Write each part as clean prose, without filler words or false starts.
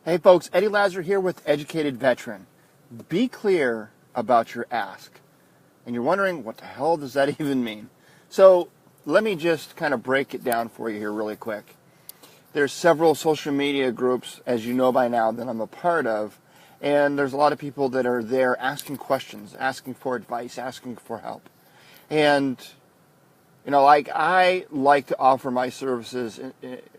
Hey folks, Eddie Lazzari here with Educated Veteran. Be clear about your ask. And you're wondering, what the hell does that even mean? So let me just kind of break it down for you here really quick. There's several social media groups, as you know by now, that I'm a part of. And there's a lot of people that are there asking questions, asking for advice, asking for help. And, you know, I like to offer my services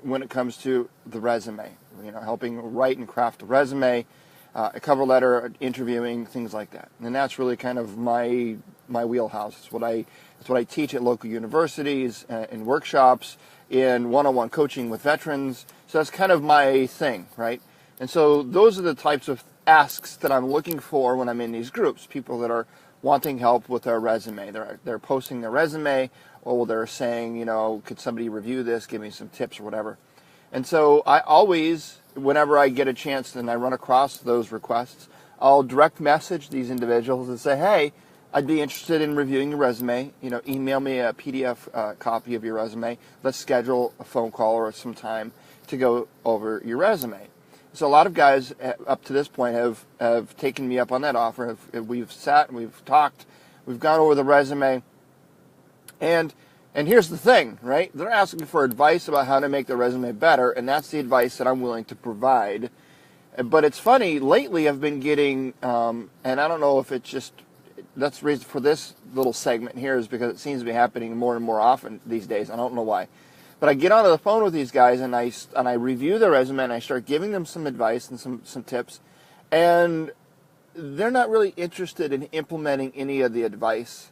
when it comes to the resume. You know, helping write and craft a resume, a cover letter, interviewing, things like that. And that's really kind of my wheelhouse. It's what I teach at local universities, in workshops, in one-on-one coaching with veterans. So that's kind of my thing, right? And so those are the types of asks that I'm looking for when I'm in these groups. People that are wanting help with their resume. They're posting their resume, or they're saying, you know, could somebody review this, give me some tips or whatever. And so I always, whenever I get a chance and I run across those requests, I'll direct message these individuals and say, hey, I'd be interested in reviewing your resume. You know, email me a PDF copy of your resume. Let's schedule a phone call or some time to go over your resume. So a lot of guys up to this point have taken me up on that offer. We've sat and we've talked. We've gone over the resume. And here's the thing, right? They're asking for advice about how to make their resume better, and that's the advice that I'm willing to provide. But it's funny, lately I've been getting, and I don't know if it's just, that's the reason for this little segment here is because it seems to be happening more and more often these days. I don't know why. But I get onto the phone with these guys, and I review their resume, and I start giving them some advice and some tips, and they're not really interested in implementing any of the advice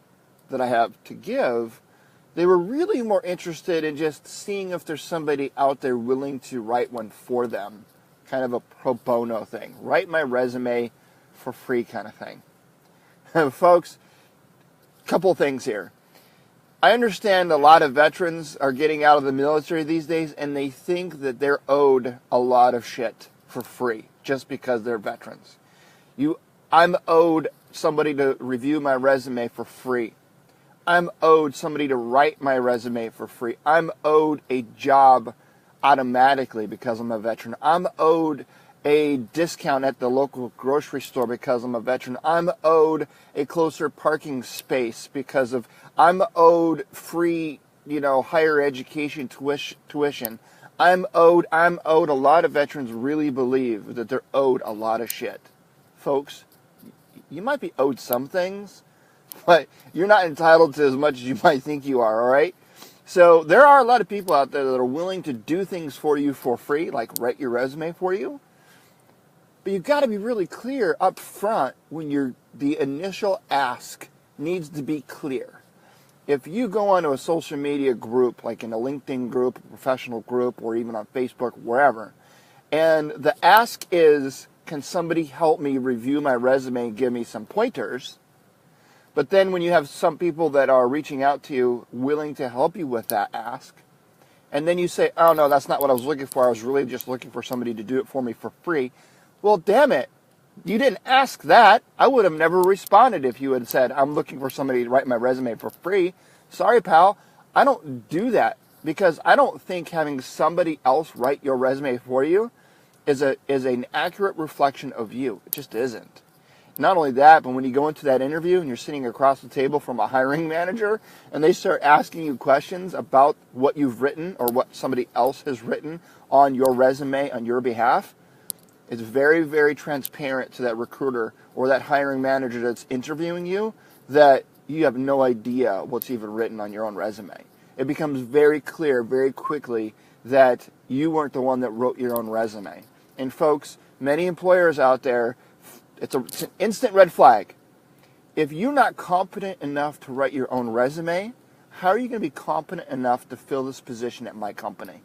that I have to give. They were really more interested in just seeing if there's somebody out there willing to write one for them, kind of a pro bono thing. Write my resume for free kind of thing. Folks, couple things here. I understand a lot of veterans are getting out of the military these days, and they think that they're owed a lot of shit for free just because they're veterans. I'm owed somebody to review my resume for free. I'm owed somebody to write my resume for free. I'm owed a job automatically because I'm a veteran. I'm owed a discount at the local grocery store because I'm a veteran. I'm owed a closer parking space because of, I'm owed free, higher education tuition. I'm owed. A lot of veterans really believe that they're owed a lot of shit. Folks, you might be owed some things, but you're not entitled to as much as you might think you are, all right? So there are a lot of people out there that are willing to do things for you for free, like write your resume for you. But you've got to be really clear up front when the initial ask needs to be clear. If you go onto a social media group, like in a LinkedIn group, a professional group, or even on Facebook, wherever, and the ask is, can somebody help me review my resume and give me some pointers? But then when you have some people that are reaching out to you willing to help you with that ask, and then you say, oh no, that's not what I was looking for. I was really just looking for somebody to do it for me for free. Well, damn it. You didn't ask that. I would have never responded if you had said, I'm looking for somebody to write my resume for free. Sorry, pal. I don't do that because I don't think having somebody else write your resume for you is an accurate reflection of you. It just isn't. Not only that, but when you go into that interview and you're sitting across the table from a hiring manager and they start asking you questions about what you've written or what somebody else has written on your resume on your behalf, it's very, very transparent to that recruiter or that hiring manager that's interviewing you that you have no idea what's even written on your own resume. It becomes very clear very quickly that you weren't the one that wrote your own resume. And folks, many employers out there, it's an instant red flag. If you're not competent enough to write your own resume, how are you going to be competent enough to fill this position at my company?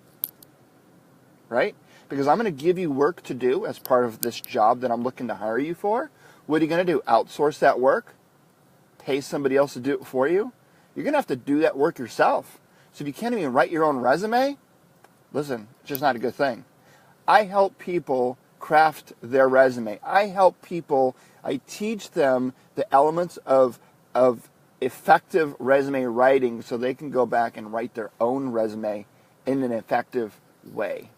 Right? Because I'm going to give you work to do as part of this job that I'm looking to hire you for. What are you going to do? Outsource that work? Pay somebody else to do it for you? You're going to have to do that work yourself. So if you can't even write your own resume, listen, it's just not a good thing. I help people craft their resume. I teach them the elements of effective resume writing so they can go back and write their own resume in an effective way.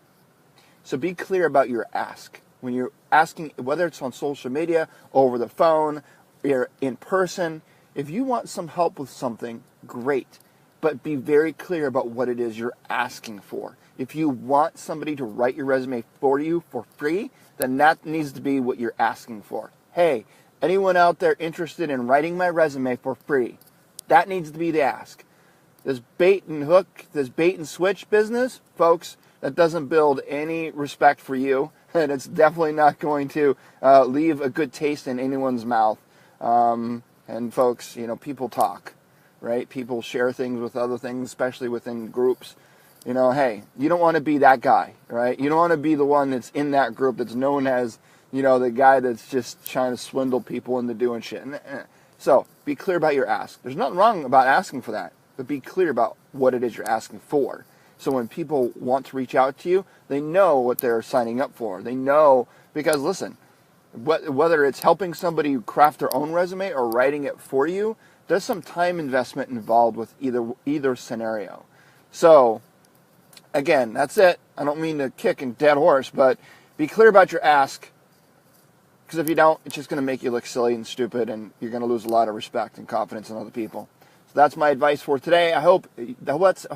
So be clear about your ask. when you're asking, whether it's on social media, over the phone, or in person, if you want some help with something, great. But be very clear about what it is you're asking for. If you want somebody to write your resume for you for free, then that needs to be what you're asking for. Hey, anyone out there interested in writing my resume for free? That needs to be the ask. This bait and hook, this bait and switch business, folks, that doesn't build any respect for you, and it's definitely not going to leave a good taste in anyone's mouth. And folks, people talk, right? People share things with other things, especially within groups. Hey, you don't want to be that guy, right? You don't want to be the one that's in that group that's known as, the guy that's just trying to swindle people into doing shit. So be clear about your ask. There's nothing wrong about asking for that, but be clear about what it is you're asking for. So when people want to reach out to you, they know what they're signing up for. They know, because listen, whether it's helping somebody craft their own resume or writing it for you, there's some time investment involved with either scenario. So again, that's it. I don't mean to kick a dead horse, but be clear about your ask, because if you don't, it's just going to make you look silly and stupid, and you're going to lose a lot of respect and confidence in other people. So that's my advice for today. I hope that's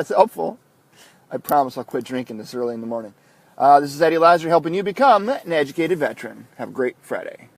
helpful. I promise I'll quit drinking this early in the morning. This is Eddie Lazzari helping you become an educated veteran. Have a great Friday.